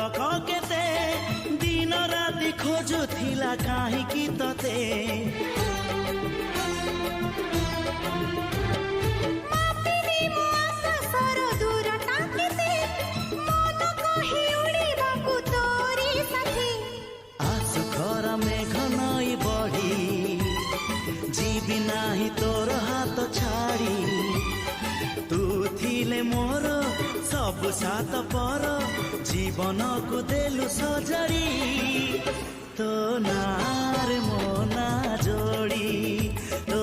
फरक केते दिन राति खोजुथिला काहींकि तते मापिनी मो आकाशर दूरता केते मन कहि उड़िबाकु तोरी साथी आसु घर मेघ नई बढी जीवी नाही तोर हाथ छाड़ी तू थिले मोर सब सात पर जीवन को देलु सजड़ी तो नार मो ना जोड़ी तो